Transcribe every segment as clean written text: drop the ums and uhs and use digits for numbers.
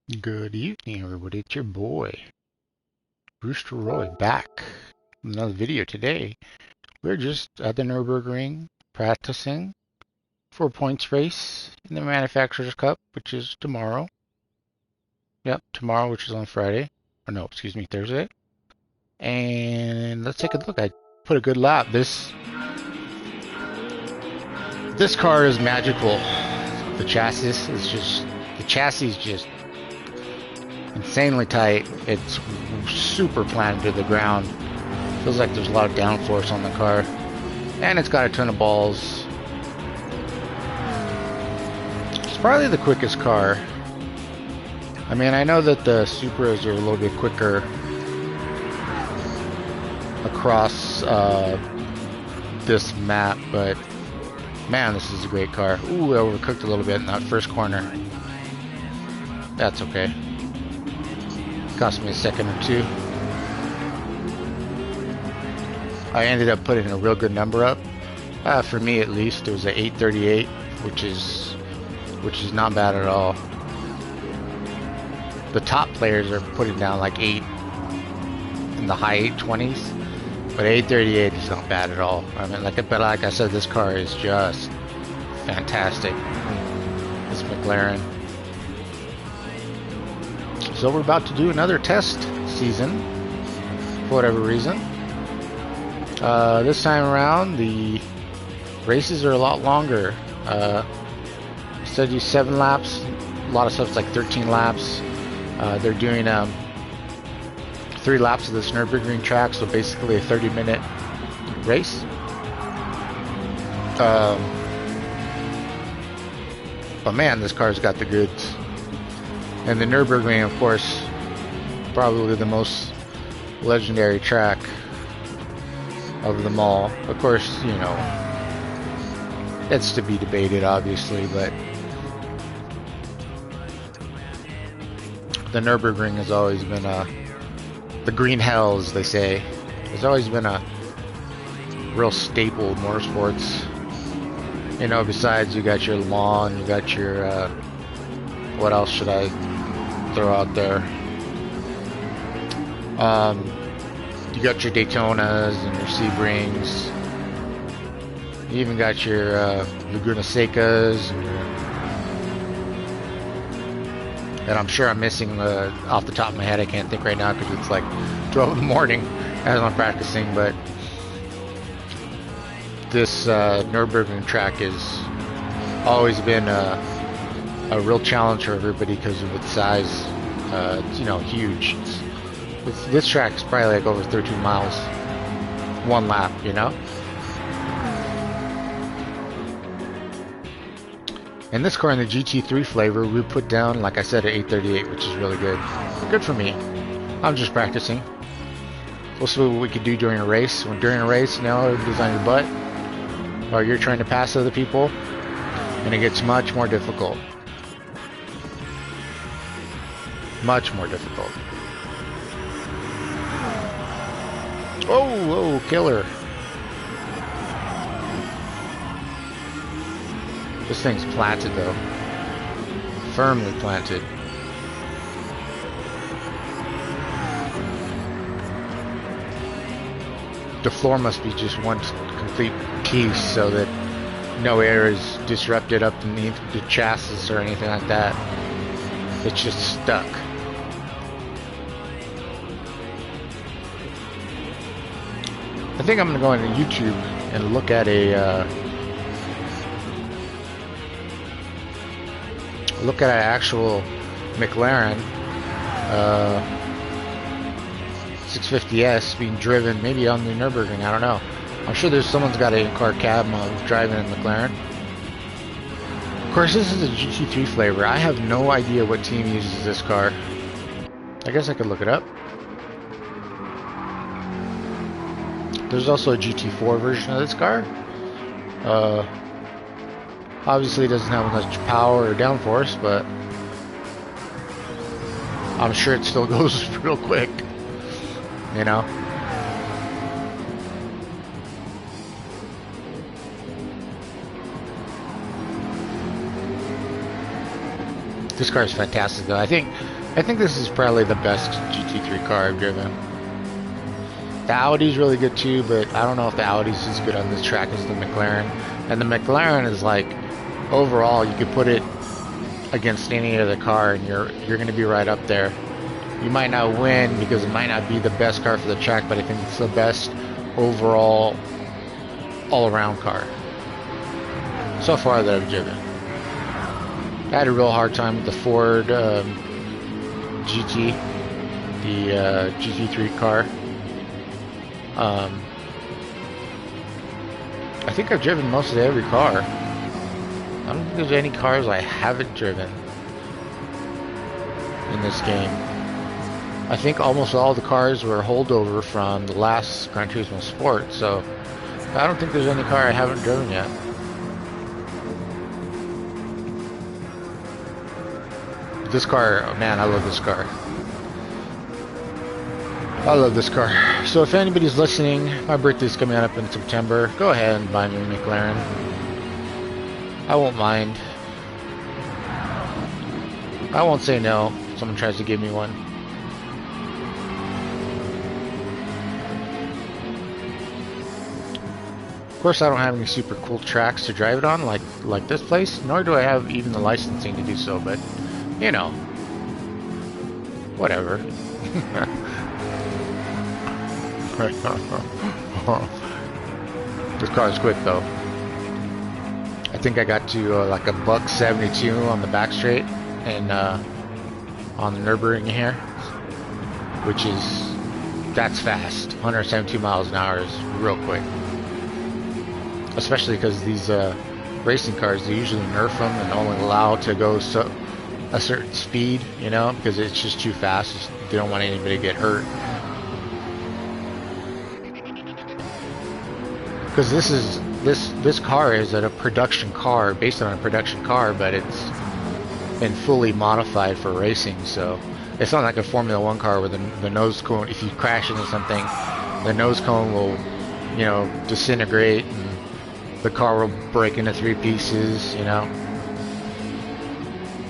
Good evening, everybody. It's your boy, Rooster Roy, back with another video today. We're just at the Nurburgring practicing for a points race in the Manufacturers Cup, which is tomorrow. Yep, tomorrow, which is on Friday. Or no, excuse me, Thursday. And let's take a look. I put a good lap. This car is magical. The chassis is just insanely tight. It's super planted to the ground. Feels like there's a lot of downforce on the car. And it's got a ton of balls. It's probably the quickest car. I mean, I know that the Supras are a little bit quicker across this map, but man, this is a great car. Ooh, I overcooked a little bit in that first corner. That's okay. Cost me a second or two. I ended up putting a real good number up. For me, at least, it was an 838, which is not bad at all. The top players are putting down like 8 in the high 820s, but 838 is not bad at all. I mean, like I said, this car is just fantastic. This McLaren. So we're about to do another test season for whatever reason. This time around, the races are a lot longer. Instead of 7 laps, a lot of stuff's like 13 laps. They're doing 3 laps of this Nurburgring track, so basically a 30-minute race. But man, this car's got the goods. And the Nurburgring, of course, probably the most legendary track of them all. Of course, you know, it's to be debated, obviously, but the Nurburgring has always been the green hell, as they say. It's always been a real staple of motorsports. You know, besides you got your Le Mans, you got your what else should I throw out there? You got your Daytonas and your Sebrings. You even got your Laguna Secas, and I'm sure I'm missing off the top of my head. I can't think right now because it's like 12 in the morning as I'm practicing. But this Nürburgring track has always been a real challenge for everybody because of its size. It's, you know, huge. This track is probably like over 13 miles, one lap, you know? And this car in the GT3 flavor, we put down, like I said, an 838, which is really good. Good for me. I'm just practicing. We'll see what we can do during a race. When during a race, you know, everybody's on your butt, or you're trying to pass other people, and it gets much more difficult. Much more difficult. Oh, killer. This thing's planted though. Firmly planted. The floor must be just one complete piece so that no air is disrupted up beneath the chassis or anything like that. It's just stuck. I think I'm going to go into YouTube and look at an actual McLaren 650S being driven, maybe on the Nürburgring. I don't know. I'm sure someone's got a in-car cab driving a McLaren. Of course, this is a GT3 flavor. I have no idea what team uses this car. I guess I could look it up. There's also a GT4 version of this car. Obviously it doesn't have much power or downforce, but I'm sure it still goes real quick, you know. This car is fantastic though. I think I think this is probably the best GT3 car I've driven. The Audi's really good too, but I don't know if the Audi's as good on this track as the McLaren. And the McLaren is like, overall, you could put it against any other car and you're going to be right up there. You might not win because it might not be the best car for the track, but I think it's the best overall all-around car so far that I've driven. I had a real hard time with the Ford GT, the GT3 car. I think I've driven mostly every car. I don't think there's any cars I haven't driven in this game. I think almost all the cars were holdover from the last Gran Turismo Sport, so I don't think there's any car I haven't driven yet. This car, oh man, I love this car. I love this car. So if anybody's listening, my birthday's coming up in September. Go ahead and buy me a McLaren. I won't mind. I won't say no if someone tries to give me one. Of course, I don't have any super cool tracks to drive it on, like this place, nor do I have even the licensing to do so, but, you know, whatever. This car is quick, though. I think I got to like a $1.72 on the back straight, and on the Nurburgring here, which is, that's fast. 172 miles an hour is real quick. Especially because these racing cars, they usually nerf them and only allow to go a certain speed, you know, because it's just too fast. They don't want anybody to get hurt. Because this car is a production car, based on a production car, but it's been fully modified for racing. So it's not like a Formula One car where the nose cone, if you crash into something, the nose cone will, you know, disintegrate and the car will break into 3 pieces, you know.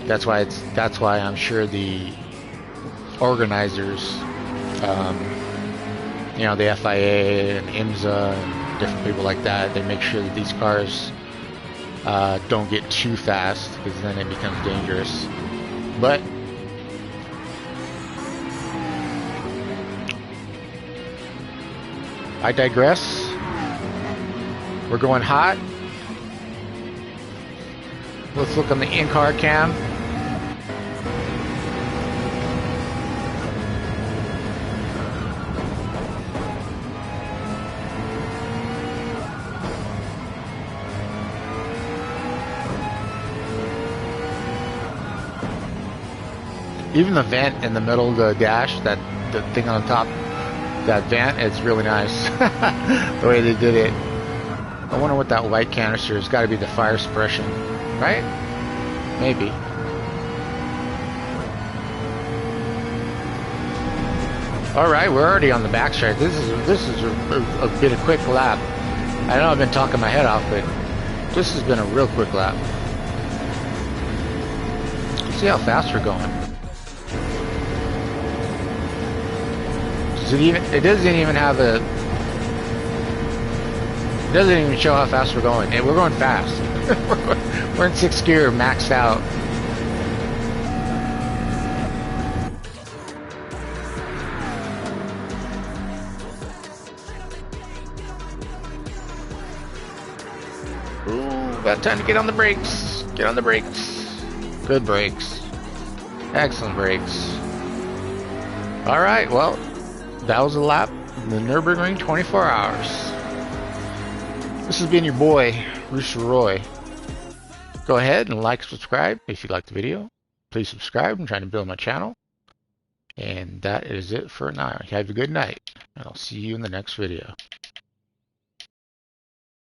That's why I'm sure the organizers, you know, the FIA and IMSA and different people like that, they make sure that these cars don't get too fast, because then it becomes dangerous. But I digress. We're going hot. Let's look on the in-car cam. Even the vent in the middle of the dash, the thing on the top, that vent, it's really nice. The way they did it. I wonder what that white canister is. Got to be the fire suppression, right? Maybe. All right, we're already on the backstretch. This is a bit of quick lap. I know I've been talking my head off, but this has been a real quick lap. See how fast we're going. It doesn't even have a. It doesn't even show how fast we're going. And we're going fast. We're in 6th gear, maxed out. Ooh, about time to get on the brakes. Get on the brakes. Good brakes. Excellent brakes. Alright, well, that was a lap in the Nurburgring 24 hours. This has been your boy, Rooster Roy. Go ahead and like, subscribe if you liked the video. Please subscribe. I'm trying to build my channel. And that is it for now. Have a good night. And I'll see you in the next video.